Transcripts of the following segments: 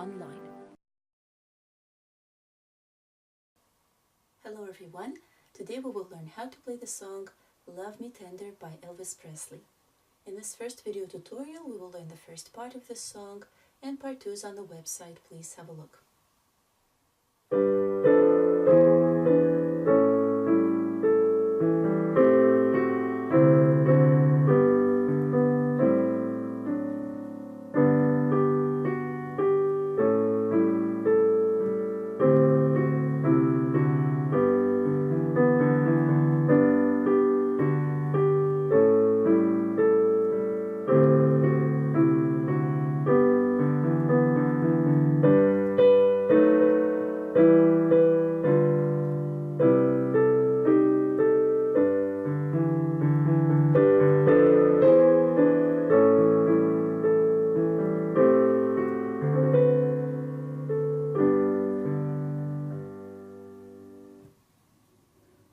EasyPianoOnline. Hello everyone, today we will learn how to play the song Love Me Tender by Elvis Presley. In this first video tutorial we will learn the first part of the song, and part 2 is on the website, please have a look.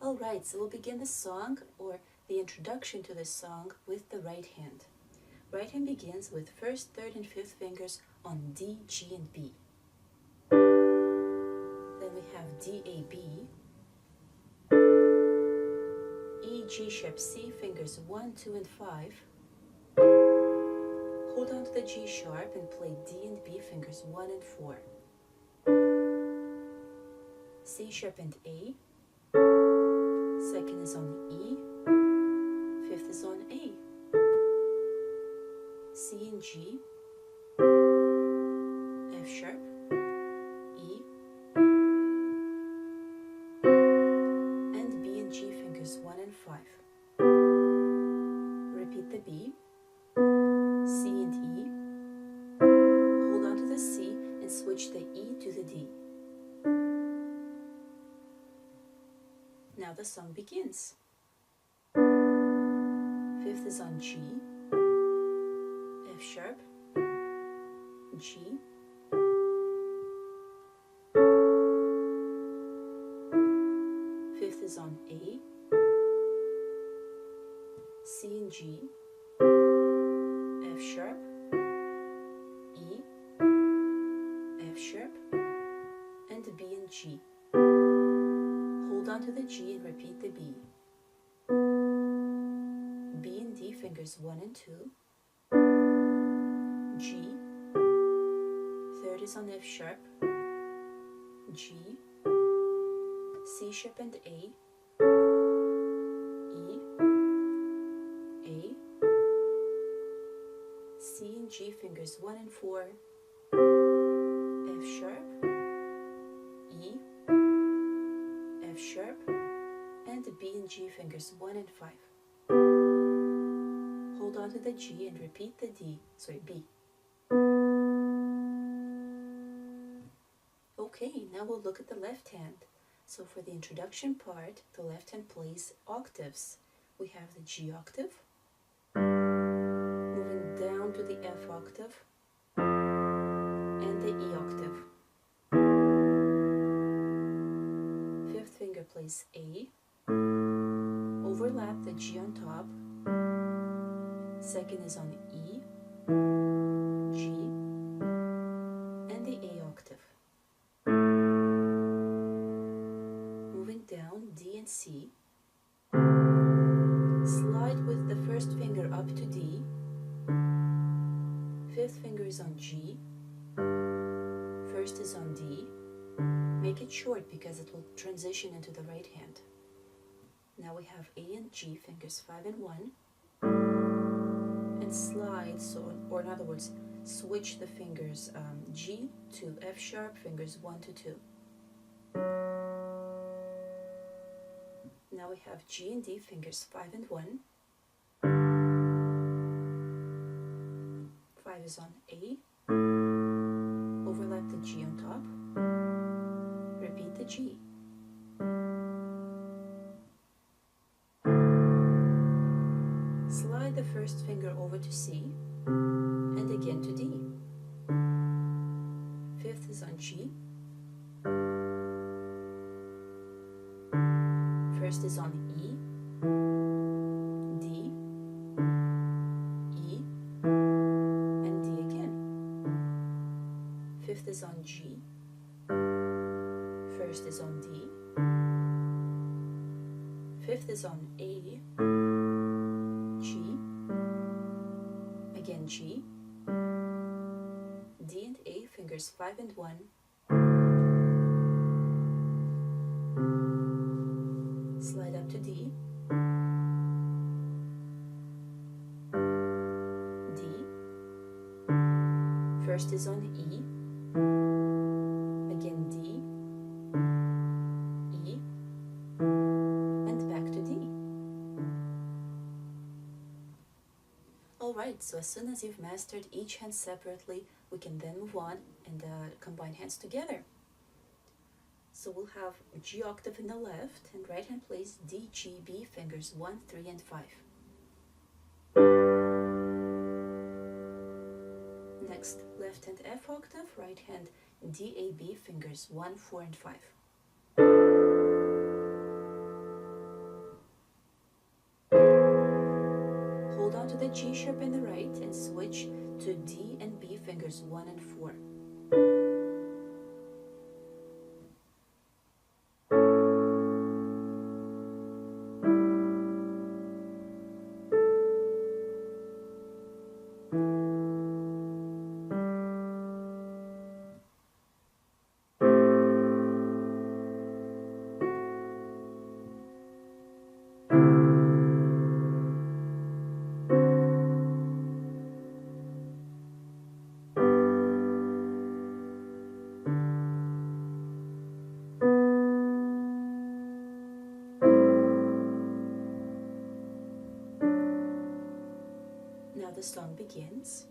Alright, so we'll begin the song, or the introduction to this song, with the right hand. Right hand begins with first, third, and fifth fingers on D, G, and B. Then we have D, A, B, E, G sharp, C, fingers 1, 2, and 5. Hold on to the G sharp and play D and B, fingers 1 and 4. C sharp and A. Second is on E, fifth is on A. C and G, F sharp, E, and B and G, fingers 1 and 5. Repeat the B, C and E. Hold on to the C and switch the E to the D. Now the song begins. Fifth is on G, F sharp, G, fifth is on A, C and G, F sharp, E, F sharp, and B and G. Hold on to the G and repeat the B. B and D, fingers 1 and 2. G. Third is on F sharp. G. C sharp and A. E. A. C and G, fingers 1 and 4. F sharp. E. F sharp, and B and G, fingers 1 and 5. Hold on to the G and repeat the B. Okay, now we'll look at the left hand. So for the introduction part, the left hand plays octaves. We have the G octave, moving down to the F octave, and the E octave. Finger plays A, overlap the G on top, second is on E, G, and the A octave. Moving down, D and C, slide with the first finger up to D, fifth finger is on G, first is on D. Make it short because it will transition into the right hand. Now we have A and G, fingers 5 and 1, and slide, or in other words, switch the fingers G to F sharp, fingers 1 to 2. Now we have G and D, fingers 5 and 1. 5 is on A, overlap the G on top. Repeat the G. Slide the first finger over to C, and again to D. Fifth is on G. First is on E, D, E, and D again. Fifth is on is on A, G, again G, D and A, fingers 5 and 1, slide up to D, D, first is on E, again D, E, and back to D. Alright, so as soon as you've mastered each hand separately, we can then move on and combine hands together. So we'll have G octave in the left and right hand plays D, G, B, fingers 1, 3, and 5. Next, left hand F octave, right hand D, A, B, fingers 1, 4, and 5. Hold on to the G sharp in the right and switch to D and B, fingers 1 and 4. Now the song begins.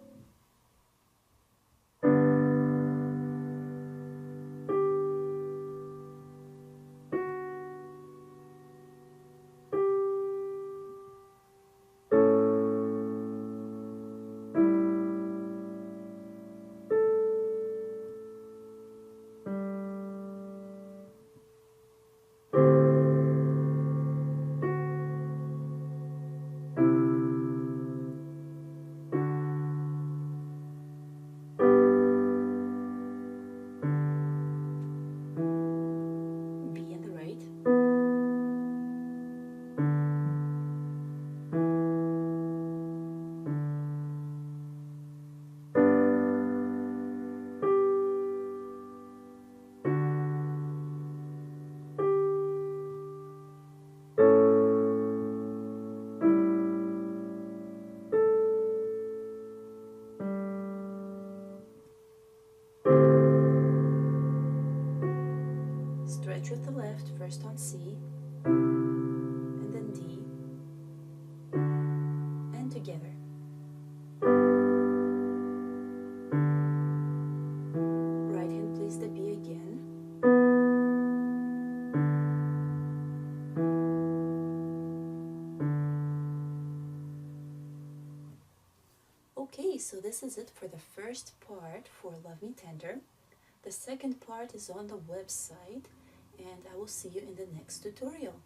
Stretch with the left, first on C, and then D, and together. Right hand plays the B again. Okay, so this is it for the first part for Love Me Tender. The second part is on the website, and I will see you in the next tutorial.